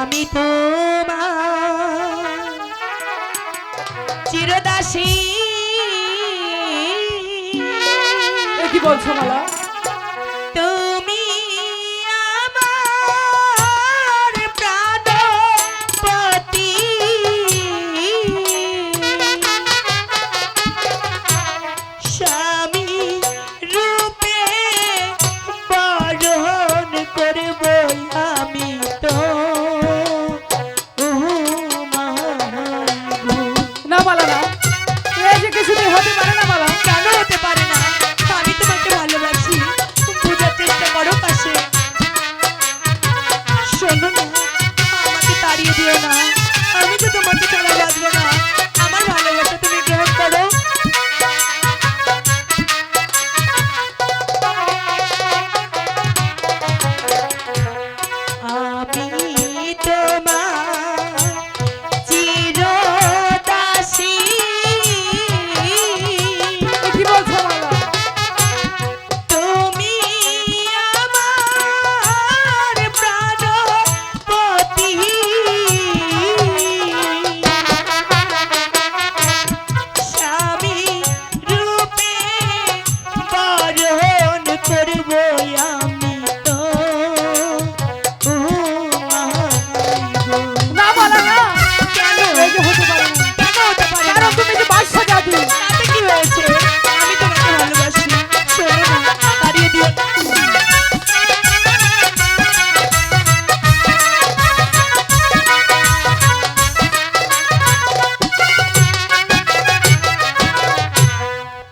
আমি তোমার চিরদাসী। কি বলছো মালা? তুমি আমার প্রাণপতি, স্বামী রূপে বরণ করব আমি তো। না মালা না, এই যে কিছুতেই হতে পারে না মালা। কেন হতে পারে না? আমি তোমাকে ভালোবাসি, বোঝার চেষ্টা করো পাশে। শোনো না, আমাকে তাড়িয়ে দিও না, আমি তো তোমাকে ছাড়া বাঁচবো না। আমার ভালোবাসা তুমি গ্রহণ করো। আমি তোমার চিরদাসী। কি বলছো মালা? তুমি আমার প্রাণপতি, স্বামী রূপে বরণ করব আমি তো। না মালা না, কেন? এই যে হতে পারে না। কেন হতে পারে না? কারণ তুমি যে বাদশা জাদু। তাতে কি হয়েছে? আমি তোমাকে ভালোবাসি, শোনো না, তাড়িয়ে দিও না।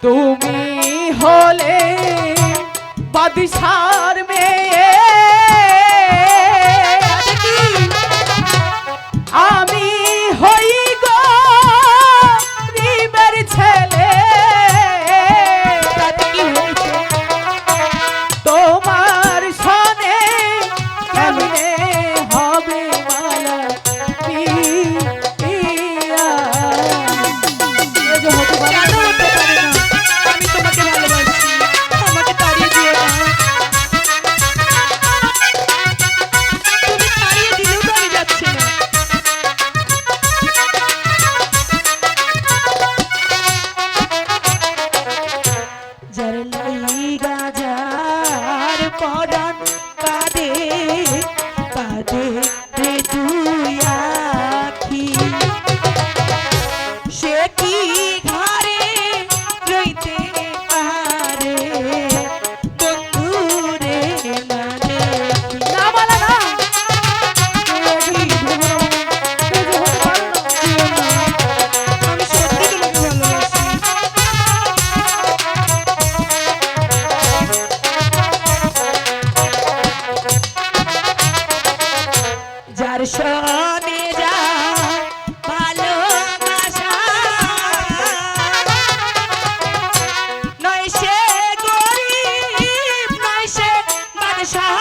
তুমি হলে বাদশার মেয়ে, আমি হই গরিবের ছেলে। তাতে কি হয়েছে? তোমার সনে কেমনে হবে মালা পিয়া? এ যে হতে পারে কেন না। হতে পারে না? আমি তোমাকে ভালোবাসি, আমাকে তাড়িয়ে দিও না। তুমি তাড়িয়ে দিলেও তো আমি যাচ্ছি না। যার লাইগা যার পরাণ কাঁদে কাঁদে রে দুই আখি, সে কি ঘরে রইতে পারে বন্ধুরে না দেখি। না মালা না, এই যে হতে পারে না। আমি সত্যি তোমাকে ভালোবাসি। যার সনে যা ভালোবাসা, নয় সে গরিব, নয় সে বাদশাহ।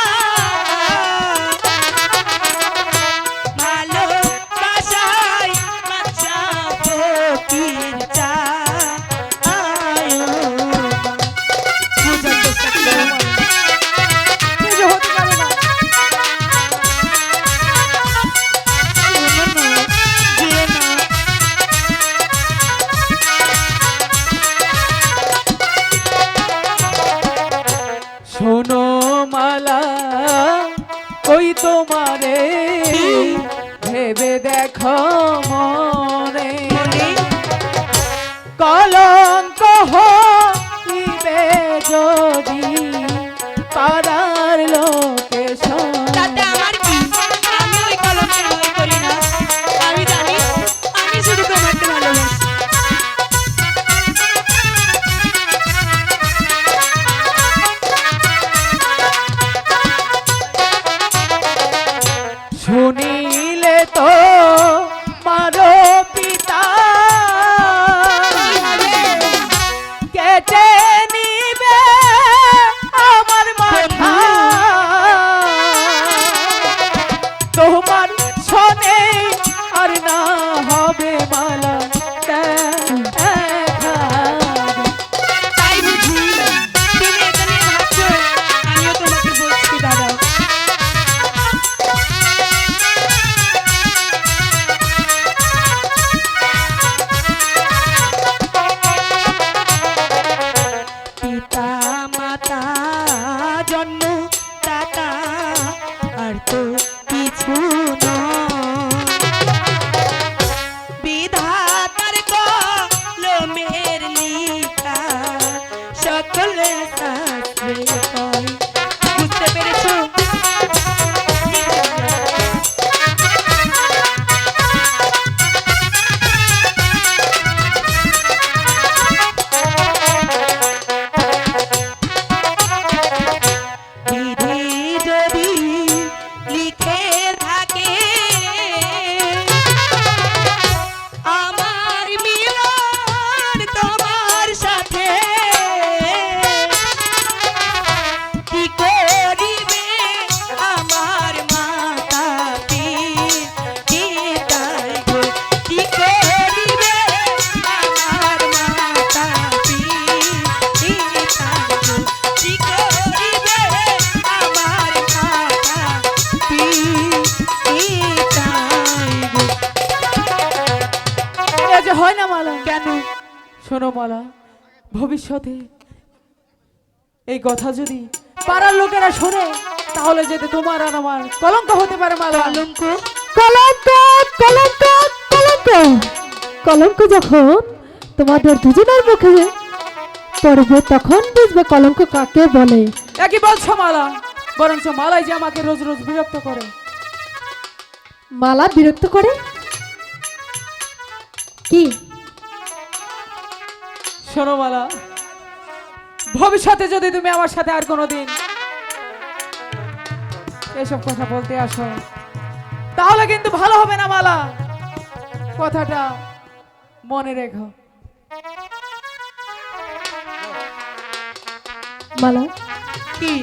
ভালোবাসায় বাদশা ফকির চায়। বুঝার চেষ্টা করো। এই যে হতে পারে না। শোনো মালা, ওই তোমারে ভেবে দেখো মনে, কলঙ্ক হইবে যদি পাড়ার লোকে শোনে। তাতে আমার কি? আমি ওই কলমের ভয় করি না। আমি জানি আমি শুধু তোমাকে ভালোবাসি। শুনিলে তো মারো পিতা কেটে নিবে আমার মাথা। তোমার শোনে আর না হবে মালা দেখা। তাই বুঝি তুমি এটা নিয়ে ভাবছো? আমিও তোমাকে বলছি দাঁড়াও। আর তো কিছু নয় বিধাতার কলমের লিখা সকলে শাস্ত্রে কয় বুঝতে পেরেছো বিধি যদি লিখে থাকে আমার মিলন তোমার সাথে কি করিবে আমার মাতা পিতাই গো কি করিবে আমার মাতা পিতাই গো কি করিবে আমার মাতা পিতাই গো এ যে হয় না মালা। কেন শোনো মালা, ভবিষ্যতে এই কথা যদি পাড়ার লোকেরা শোনে তাহলে যেতে তোমার আর আমার কলঙ্ক হতে পারে মালা। কলঙ্ক কলঙ্ক কলঙ্ক কলঙ্ক কলঙ্ক যখন তোমাদের দুজনের মুখে পড়বে তখন বুঝবে কলঙ্ক কাকে বলে। একই বলছো মালা, বরঞ্চ মালাই যে আমাকে রোজ রোজ বিরক্ত করে। মালা বিরক্ত করে কি? শোনো মালা, ভবিষ্যতে যদি তুমি আমার সাথে আর কোনোদিন এসব কথা বলতে আসো তাহলে কিন্তু ভালো হবে না মালা, কথাটা মনে রেখো। মালা কি